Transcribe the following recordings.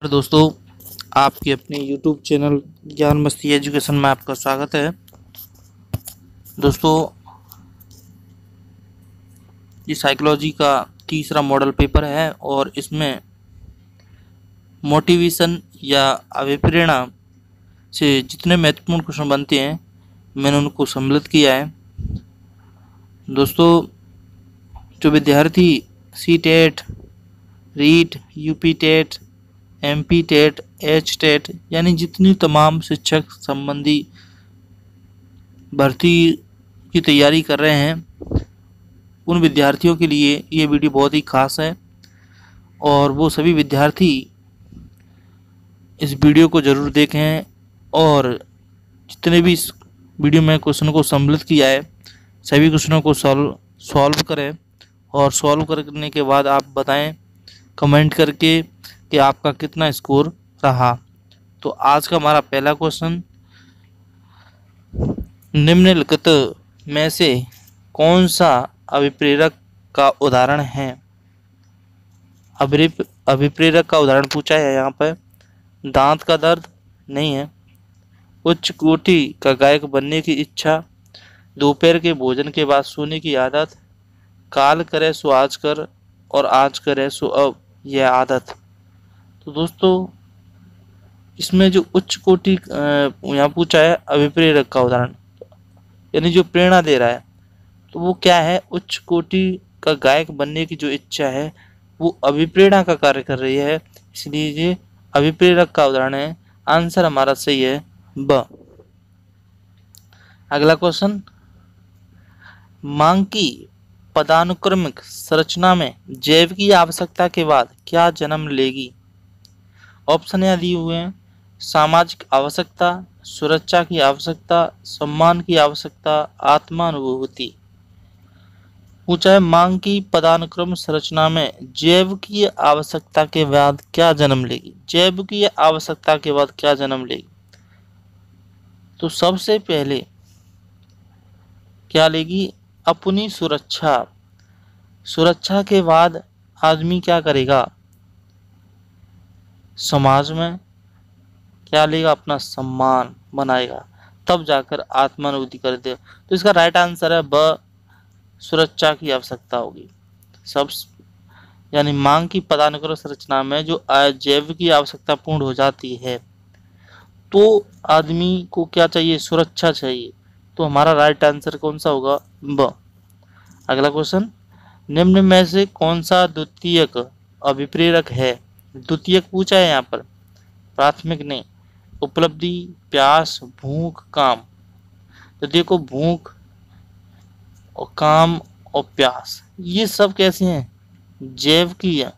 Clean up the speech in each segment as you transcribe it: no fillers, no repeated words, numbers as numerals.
दोस्तों, आपके अपने YouTube चैनल ज्ञान मस्ती एजुकेशन में आपका स्वागत है। दोस्तों, ये साइकोलॉजी का तीसरा मॉडल पेपर है और इसमें मोटिवेशन या अभिप्रेरणा से जितने महत्वपूर्ण क्वेश्चन बनते हैं मैंने उनको सम्मिलित किया है। दोस्तों, जो विद्यार्थी CTET, REET, UPTET, MPTET, HTET यानी जितनी तमाम शिक्षक संबंधी भर्ती की तैयारी कर रहे हैं उन विद्यार्थियों के लिए ये वीडियो बहुत ही खास है और वो सभी विद्यार्थी इस वीडियो को ज़रूर देखें और जितने भी इस वीडियो में क्वेश्चन को सम्मिलित किया है सभी क्वेश्चनों को सॉल्व करें और सॉल्व करने के बाद आप बताएं कमेंट करके कि आपका कितना स्कोर रहा। तो आज का हमारा पहला क्वेश्चन, निम्नलिखित में से कौन सा अभिप्रेरक का उदाहरण है। अभिप्रेरक का उदाहरण पूछा है यहाँ पर। दांत का दर्द नहीं है, उच्च कोटि का गायक बनने की इच्छा, दोपहर के भोजन के बाद सोने की आदत, काल करे सो आज कर और आज करे सो अब यह आदत। तो दोस्तों, इसमें जो उच्च कोटि यहाँ पूछा है अभिप्रेरक का उदाहरण यानी जो प्रेरणा दे रहा है तो वो क्या है, उच्च कोटि का गायक बनने की जो इच्छा है वो अभिप्रेरणा का कार्य कर रही है, इसलिए ये अभिप्रेरक का उदाहरण है। आंसर हमारा सही है ब। अगला क्वेश्चन, मांग की पदानुक्रमिक संरचना में जैव की आवश्यकता के बाद क्या जन्म लेगी। ऑप्शन यहाँ दिए हुए हैं। सामाजिक आवश्यकता, सुरक्षा की आवश्यकता, सम्मान की आवश्यकता, आत्मानुभूति। पूछा है मांग की पदानुक्रम संरचना में जैव की आवश्यकता के बाद क्या जन्म लेगी। जैव की आवश्यकता के बाद क्या जन्म लेगी, तो सबसे पहले क्या लेगी, अपनी सुरक्षा। सुरक्षा के बाद आदमी क्या करेगा, समाज में क्या लेगा, अपना सम्मान बनाएगा, तब जाकर आत्मानुभूति कर दे। तो इसका राइट आंसर है ब, सुरक्षा की आवश्यकता होगी। सब यानी मांग की पदानुक्रम संरचना में जो जैव की आवश्यकता पूर्ण हो जाती है तो आदमी को क्या चाहिए, सुरक्षा चाहिए। तो हमारा राइट आंसर कौन सा होगा, ब। अगला क्वेश्चन, निम्न में से कौन सा द्वितीयक अभिप्रेरक है। द्वितीयक पूछा है यहाँ पर, प्राथमिक नहीं। उपलब्धि, प्यास, भूख, काम। तो देखो, भूख और काम और प्यास ये सब कैसे हैं, जैव की है।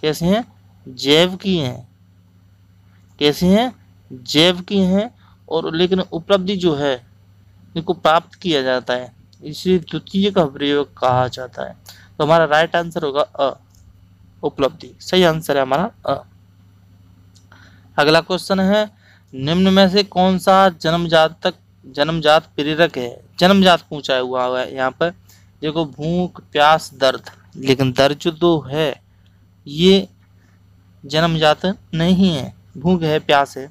कैसे हैं, जैव की हैं। कैसे हैं, जैव की हैं। और लेकिन उपलब्धि जो है इनको प्राप्त किया जाता है, इसलिए द्वितीय का प्रयोग कहा जाता है। तो हमारा राइट आंसर होगा अ, उपलब्धि। सही आंसर है हमारा अ। अगला क्वेश्चन है, निम्न में से कौन सा जन्मजात प्रेरक है। जन्मजात पूछा हुआ है यहाँ पर। देखो, भूख, प्यास, दर्द, लेकिन दर्द जो तो है ये जन्मजात नहीं है, भूख है, प्यास है।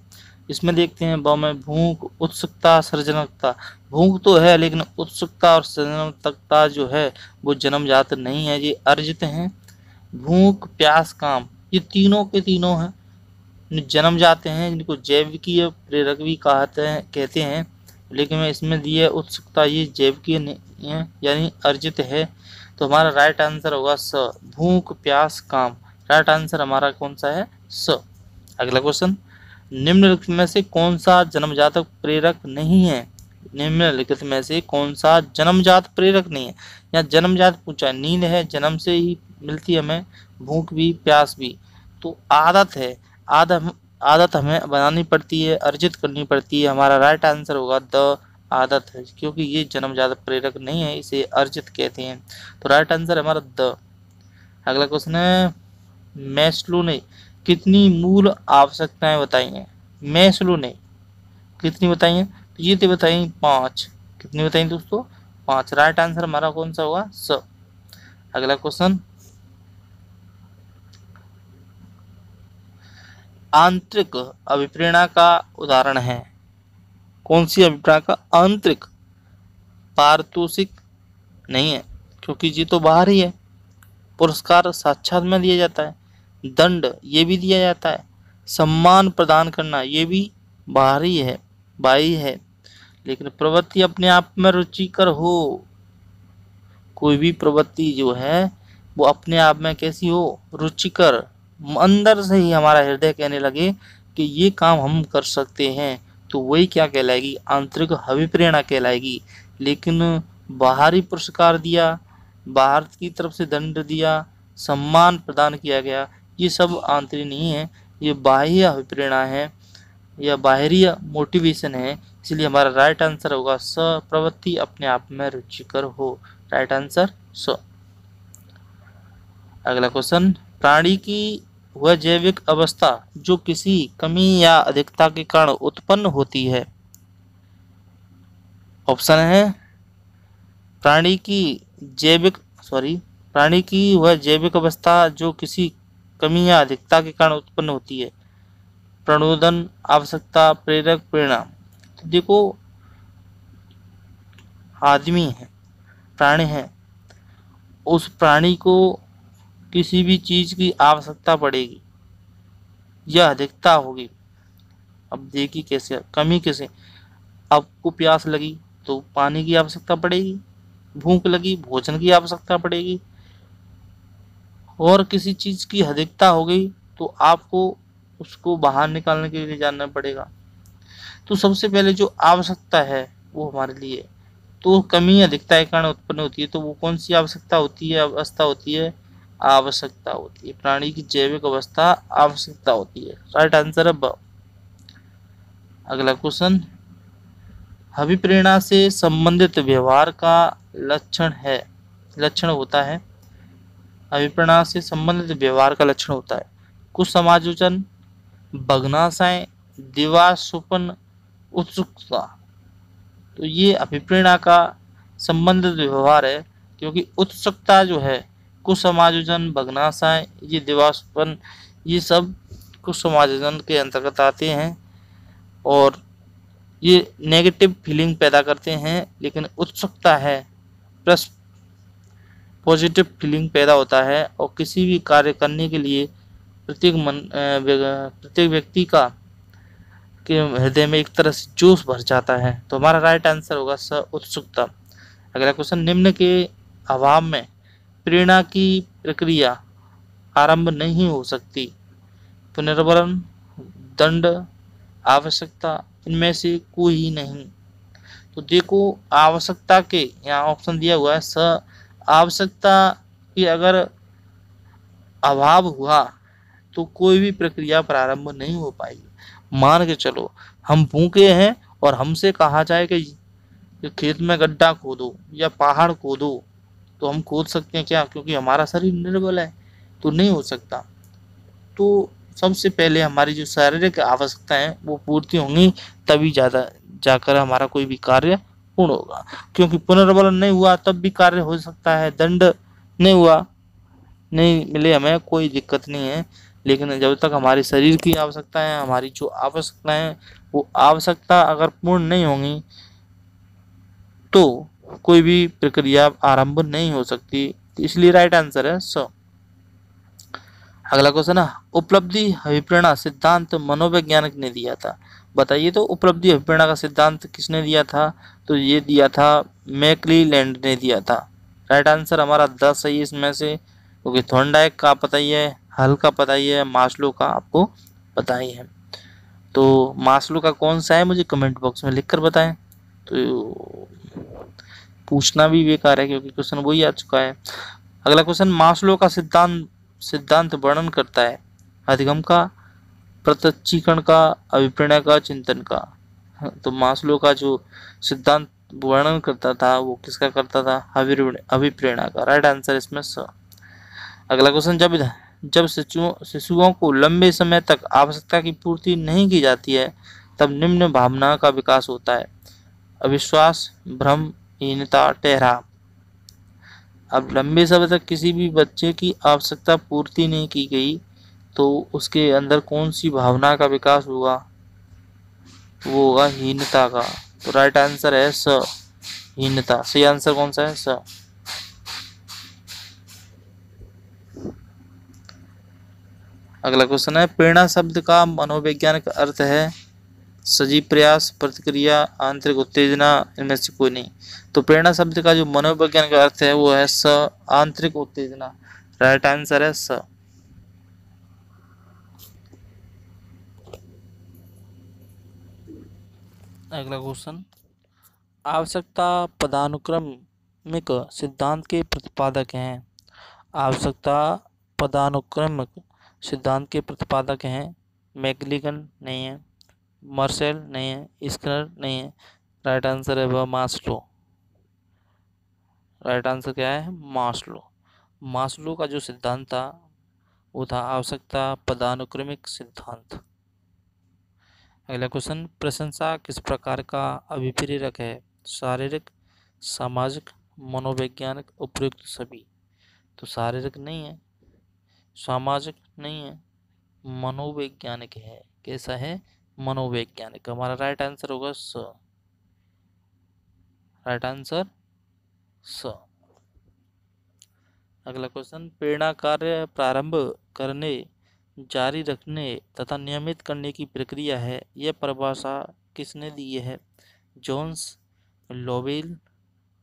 इसमें देखते हैं ब में, भूख, उत्सुकता, सृजनात्मकता। भूख तो है लेकिन उत्सुकता और सृजनात्मकता जो है वो जन्मजात नहीं है, ये अर्जित हैं। भूख, प्यास, काम ये तीनों के तीनों हैं जन्म जाते हैं, जिनको जैविकीय प्रेरक भी कहते हैं। लेकिन मैं इसमें दिए उत्सुकता, ये जैविकीय नहीं है यानी अर्जित है। तो हमारा राइट आंसर होगा स, भूख, प्यास, काम। राइट आंसर हमारा कौन सा है, स। अगला क्वेश्चन, निम्नलिखित में से कौन सा जन्मजात प्रेरक नहीं है। निम्नलिखित में से कौन सा जन्मजात प्रेरक नहीं है। यहाँ जन्मजात पूछा, नींद है, जन्म से ही मिलती है हमें, भूख भी, प्यास भी। तो आदत है, आदत हमें बनानी पड़ती है, अर्जित करनी पड़ती है। हमारा राइट आंसर होगा द, आदत है, क्योंकि ये जन्मजात प्रेरक नहीं है, इसे अर्जित कहते हैं। तो राइट आंसर हमारा द। अगला क्वेश्चन है, मैस्लो ने कितनी मूल आवश्यकताएं बताई हैं। मैस्लो ने कितनी बताई हैं, तो ये तो बताई 5। कितनी बताई दोस्तों, 5। राइट आंसर हमारा कौन सा होगा, स। अगला क्वेश्चन, आंतरिक अभिप्रेरणा का उदाहरण है। कौन सी अभिप्रेरणा का? आंतरिक, पारितोषिक नहीं है क्योंकि ये तो बाहर ही है। पुरस्कार साक्षात में दिया जाता है, दंड ये भी दिया जाता है, सम्मान प्रदान करना ये भी बाहरी है, बाह्य है। लेकिन प्रवृत्ति अपने आप में रुचिकर हो, कोई भी प्रवृत्ति जो है वो अपने आप में कैसी हो? रुचिकर, अंदर से ही हमारा हृदय कहने लगे कि ये काम हम कर सकते हैं, तो वही क्या कहलाएगी? आंतरिक अभिप्रेरणा कहलाएगी। लेकिन बाहरी पुरस्कार दिया, बाहर की तरफ से दंड दिया, सम्मान प्रदान किया गया, ये सब आंतरिक नहीं है, ये बाह्य अभिप्रेरणा है या बाहरी मोटिवेशन है। इसलिए हमारा राइट आंसर होगा स, प्रवृत्ति अपने आप में रुचिकर हो। राइट आंसर स। अगला क्वेश्चन, प्राणी की वह जैविक अवस्था जो किसी कमी या अधिकता के कारण उत्पन्न होती है। ऑप्शन है, प्राणी की वह जैविक अवस्था जो किसी कमी या अधिकता के कारण उत्पन्न होती है। प्रणोदन, आवश्यकता, प्रेरक, प्रेरणा। तो देखो, आदमी है, प्राणी है, उस प्राणी को किसी भी चीज की आवश्यकता पड़ेगी या अधिकता होगी। अब देखिए कैसे, कमी कैसे, आपको प्यास लगी तो पानी की आवश्यकता पड़ेगी, भूख लगी भोजन की आवश्यकता पड़ेगी, और किसी चीज की अधिकता हो गई तो आपको उसको बाहर निकालने के लिए जानना पड़ेगा। तो सबसे पहले जो आवश्यकता है वो हमारे लिए, तो कमी अधिकता के कारण उत्पन्न होती है, तो वो कौन सी आवश्यकता होती है? अवस्था होती है, आवश्यकता होती है। प्राणी की जैविक अवस्था आवश्यकता होती है। राइट आंसर है ब। अगला क्वेश्चन, अभिप्रेरणा से संबंधित व्यवहार का लक्षण होता है। अभिप्रेरणा से संबंधित व्यवहार का लक्षण होता है कुछ समायोजन, भग्नाशय, दिवास्वप्न, उत्सुकता। तो ये अभिप्रेरणा का संबंधित व्यवहार है, क्योंकि उत्सुकता जो है, कुछ समायोजन, भग्नाशय, ये दिवास्वप्न, ये सब कुछ समायोजन के अंतर्गत आते हैं और ये नेगेटिव फीलिंग पैदा करते हैं। लेकिन उत्सुकता है प्लस पॉजिटिव फीलिंग पैदा होता है, और किसी भी कार्य करने के लिए प्रत्येक व्यक्ति का के हृदय में एक तरह से जोश भर जाता है। तो हमारा राइट आंसर होगा स, उत्सुकता। अगला क्वेश्चन, निम्न के अभाव में प्रेरणा की प्रक्रिया आरंभ नहीं हो सकती। पुनर्वलन, दंड, आवश्यकता, इनमें से कोई नहीं। तो देखो, आवश्यकता के यहाँ ऑप्शन दिया हुआ है स। आवश्यकता की अगर अभाव हुआ तो कोई भी प्रक्रिया प्रारंभ नहीं हो पाएगी। मान के चलो, हम भूखे हैं और हमसे कहा जाए कि खेत में गड्ढा खोदो या पहाड़ खोदो, तो हम खोद सकते हैं क्या? क्योंकि हमारा शरीर निर्बल है, तो नहीं हो सकता। तो सबसे पहले हमारी जो शारीरिक आवश्यकता है वो पूर्ति होंगी, तभी जाकर हमारा कोई भी कार्य पूर्ण होगा। क्योंकि पुनर्बलन नहीं हुआ तब भी कार्य हो सकता है, दंड नहीं हुआ, नहीं मिले हमें, कोई दिक्कत नहीं है। लेकिन जब तक हमारी शरीर की आवश्यकता है, हमारी जो आवश्यकता है, वो आवश्यकता अगर पूर्ण नहीं होंगी तो कोई भी प्रक्रिया आरंभ नहीं हो सकती। इसलिए राइट आंसर है स। अगला क्वेश्चन है, उपलब्धि अभिप्रेरणा सिद्धांत मनोवैज्ञानिक ने दिया था। बताइए तो उपलब्धि अभिप्रेरणा का सिद्धांत किसने दिया था? तो ये दिया था मैकक्लेलैंड ने दिया था। राइट आंसर हमारा 10 सही इसमें से, क्योंकि थॉर्नडाइक का पता ही है, हल का पता ही है, मास्लो का आपको पता ही है। तो मास्लो का कौन सा है मुझे कमेंट बॉक्स में लिखकर बताएं। तो पूछना भी बेकार है क्योंकि क्वेश्चन वही आ चुका है। अगला क्वेश्चन, मास्लो का सिद्धांत वर्णन करता है अधिगम का, प्रत्यक्षीकरण का, अभिप्रेरणा का, चिंतन का। तो मास्लो का जो सिद्धांत वर्णन करता था वो किसका करता था? अभिप्रेरणा का। राइट आंसर इसमें स। अगला क्वेश्चन, जब शिशुओं को लंबे समय तक आवश्यकता की पूर्ति नहीं की जाती है तब निम्न भावना का विकास होता है। अविश्वास, भ्रम, हीनता, ठहराव। अब लंबे समय तक किसी भी बच्चे की आवश्यकता पूर्ति नहीं की गई तो उसके अंदर कौन सी भावना का विकास हुआ? वो होगा हीनता का। तो राइट आंसर है स, हीनता। सही आंसर कौन सा है? स। अगला क्वेश्चन है, प्रेरणा शब्द का मनोवैज्ञानिक अर्थ है सजीव प्रयास, प्रतिक्रिया, आंतरिक उत्तेजना, इनमें से कोई नहीं। तो प्रेरणा शब्द का जो मनोवैज्ञानिक अर्थ है वो है स, आंतरिक उत्तेजना। राइट आंसर है स। अगला क्वेश्चन, आवश्यकता पदानुक्रमिक सिद्धांत के प्रतिपादक हैं। आवश्यकता पदानुक्रमिक सिद्धांत के प्रतिपादक हैं मैकलिगन नहीं है, मार्शल नहीं है, स्किनर नहीं है। राइट आंसर है वह मास्लो। राइट आंसर क्या है? मास्लो। मास्लो का जो सिद्धांत था वो था आवश्यकता पदानुक्रमिक सिद्धांत। अगला क्वेश्चन, प्रशंसा किस प्रकार का अभिप्रेरक है? शारीरिक, सामाजिक, मनोवैज्ञानिक, उपयुक्त सभी। तो शारीरिक नहीं है, सामाजिक नहीं है, मनोवैज्ञानिक है। कैसा है? मनोवैज्ञानिक। हमारा राइट आंसर होगा स। राइट आंसर स। अगला क्वेश्चन, प्रेरणा कार्य प्रारंभ करने, जारी रखने तथा नियमित करने की प्रक्रिया है। यह परिभाषा किसने दी है? Jones, Lowell,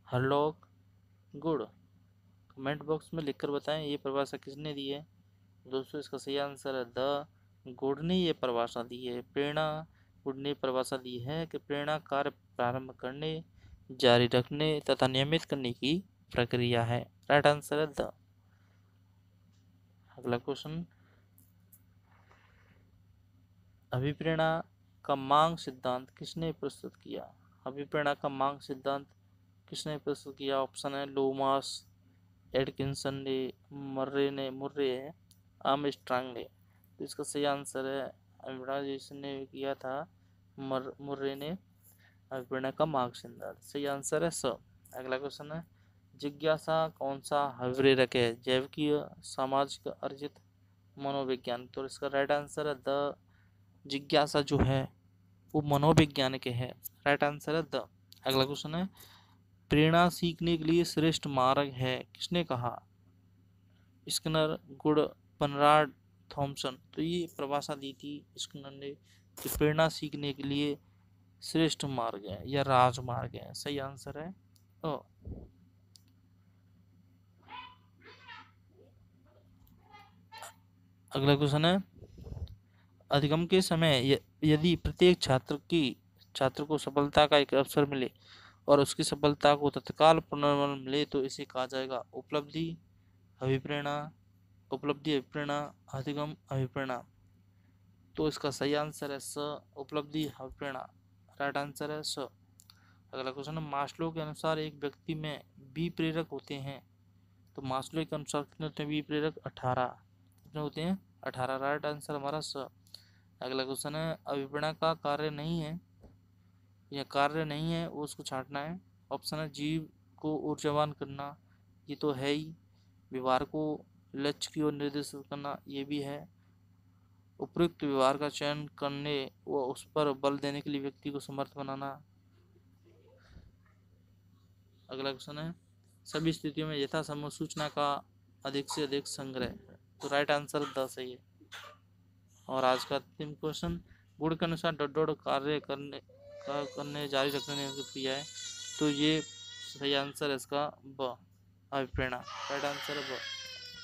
Hurlock, good. Comment box में लिखकर बताएं ये परिभाषा किसने दी है। दोस्तों इसका सही आंसर है द गुड ने ये परिभाषा दी है। प्रेरणा गुड ने परिभाषा दी है कि प्रेरणा कार्य प्रारंभ करने, जारी रखने तथा नियमित करने की प्रक्रिया है। राइट आंसर है द। अगला क्वेश्चन, अभिप्रेरणा का मांग सिद्धांत किसने प्रस्तुत किया? अभिप्रेरणा का मांग सिद्धांत किसने प्रस्तुत किया? ऑप्शन है लोमास, एडकिंसन ने, मुर्रे है, आर्मस्ट्रांग ने। तो इसका सही आंसर है अभिप्रेरणा जिसने किया था मुर्रे ने अभिप्रेरणा का मार्ग सिद्धांत। सही आंसर है स। अगला क्वेश्चन है, जिज्ञासा कौन सा अभिप्रेरक है? जैविकीय, सामाजिक, अर्जित, मनोवैज्ञानिक। तो इसका राइट आंसर है द। जिज्ञासा जो है वो मनोवैज्ञानिक है। राइट आंसर है द। अगला क्वेश्चन है, प्रेरणा सीखने के लिए श्रेष्ठ मार्ग है किसने कहा? Skinner, Good, Bernard, Thomson. तो ये परिभाषा दी थी स्किनर ने कि प्रेरणा सीखने के लिए श्रेष्ठ मार्ग है या राजमार्ग है। सही आंसर है अ। अगला क्वेश्चन है, अधिगम के समय यदि प्रत्येक छात्र को सफलता का एक अवसर मिले और उसकी सफलता को तत्काल पुनर्बल मिले तो इसे कहा जाएगा उपलब्धि, अभिप्रेरणा, उपलब्धि अभिप्रेरणा, अधिगम अभिप्रेरणा। तो इसका सही आंसर है स, उपलब्धि अभिप्रेरणा। राइट आंसर है स। अगला क्वेश्चन है, मास्लो के अनुसार एक व्यक्ति में बी प्रेरक होते हैं। तो मास्लो के अनुसार कितने होते हैं बी प्रेरक? 18। कितने होते हैं? 18। राइट आंसर हमारा स। अगला क्वेश्चन है, अभिप्रेरणा का कार्य नहीं है या कार्य नहीं है वो उसको छांटना है। ऑप्शन है जीव को ऊर्जावान करना, ये तो है ही। व्यवहार को लक्ष्य की ओर निर्देशित करना, ये भी है। उपयुक्त व्यवहार का चयन करने व उस पर बल देने के लिए व्यक्ति को समर्थ बनाना। अगला क्वेश्चन है, सभी स्थितियों में यथासंभव सूचना का अधिक से अधिक संग्रह। तो राइट आंसर 10 सही है। और आज का अंतिम क्वेश्चन, गुण के अनुसार डॉट डॉट कार्य करने जारी रखने की क्रिया है। तो ये सही आंसर है इसका ब, अभिप्रेरणा। राइट आंसर है ब।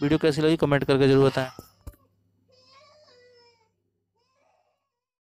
वीडियो कैसी लगी कमेंट करके जरूर बताएं।